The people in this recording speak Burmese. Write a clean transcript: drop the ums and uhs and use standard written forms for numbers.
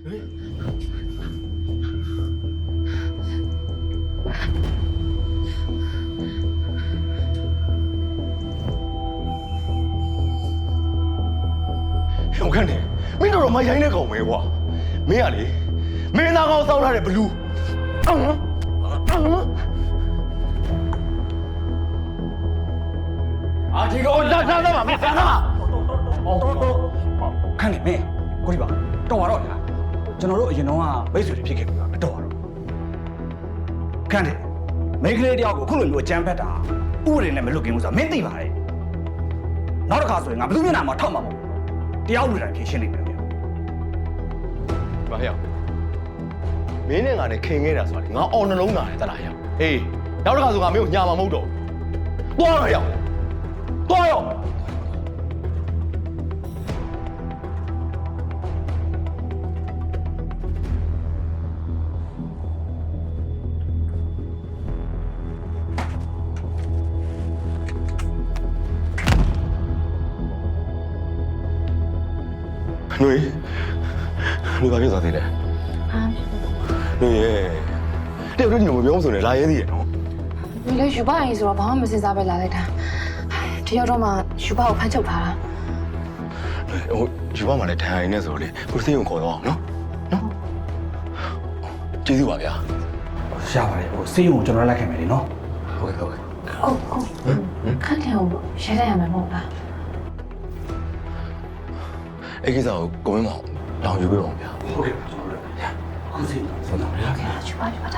我看你，没找着买烟的搞没哇？没啊你，没拿好烧他的不录。啊，这个我让嘛，没让嘛。ခန့်နေမင်းကိုဒီပါတော်ပါတော့ညာကျွန်တော်တို့အရင်တော့မိတ်ဆွေတွေဖြစ်ခဲ့ပြီပါတော်ပါတော့ခန့်နေမိန်းကလေးတယောက်ကိုခုလိုမျိုးအကြမ်းဖက်တာဥပဒေနဲ့မလွတ်ကင်းဘူးဆိုတာမင်းသိပါတယ်နောက်တစ်ခါဆိုရင်ငါဘယ်သူမျက်နှာမှာထောက်မှာမဟုတ်တရားဥပဒေတိုင်းဖြေရှင်းနေတယ်ဗျာ ဘာဟဲ့မင်းနဲ့ငါနဲ့ခင်ခဲ့တာဆိုတာငါအော်နှလုံးသားတယ်တလားဟဲ့အေးနောက်တစ်ခါဆိုငါမင်းကိုညာမှာမဟုတ်တော့သွားတော့ဟဲ့သွားရော女ဘာဖြစ်သွားသေးလဲ女ရဲ့တယောက်တည်းညီမပြောဆိုနေလာရဲသေးတယ်နော် 你来书包意思说帮我们身上被拿来谈，这要着嘛书包我翻抽他了， ဟိုယူပါမှလည်းထိုင်နေဆိုလို့လေကိုစိတ်ကိုခေါ်တော့နော်ကျေးဇူးပါဗျာ ရပါတယ်ဟိုစေးရုံကိုကျွန်တော်လိုက်ခင်မယ်လေနော် ဟုတ်ကဲ့ 哦哦，看见我现在也没梦了， အဲ့ကိစ္စကိုကိုမင်းမအောင်လောင်ယူပြပါဦးဗျာ ဟုတ်ကဲ့ကျွန်တော်တို့ရအောင်စေးဆုံးတော့ရ 去吧去吧他。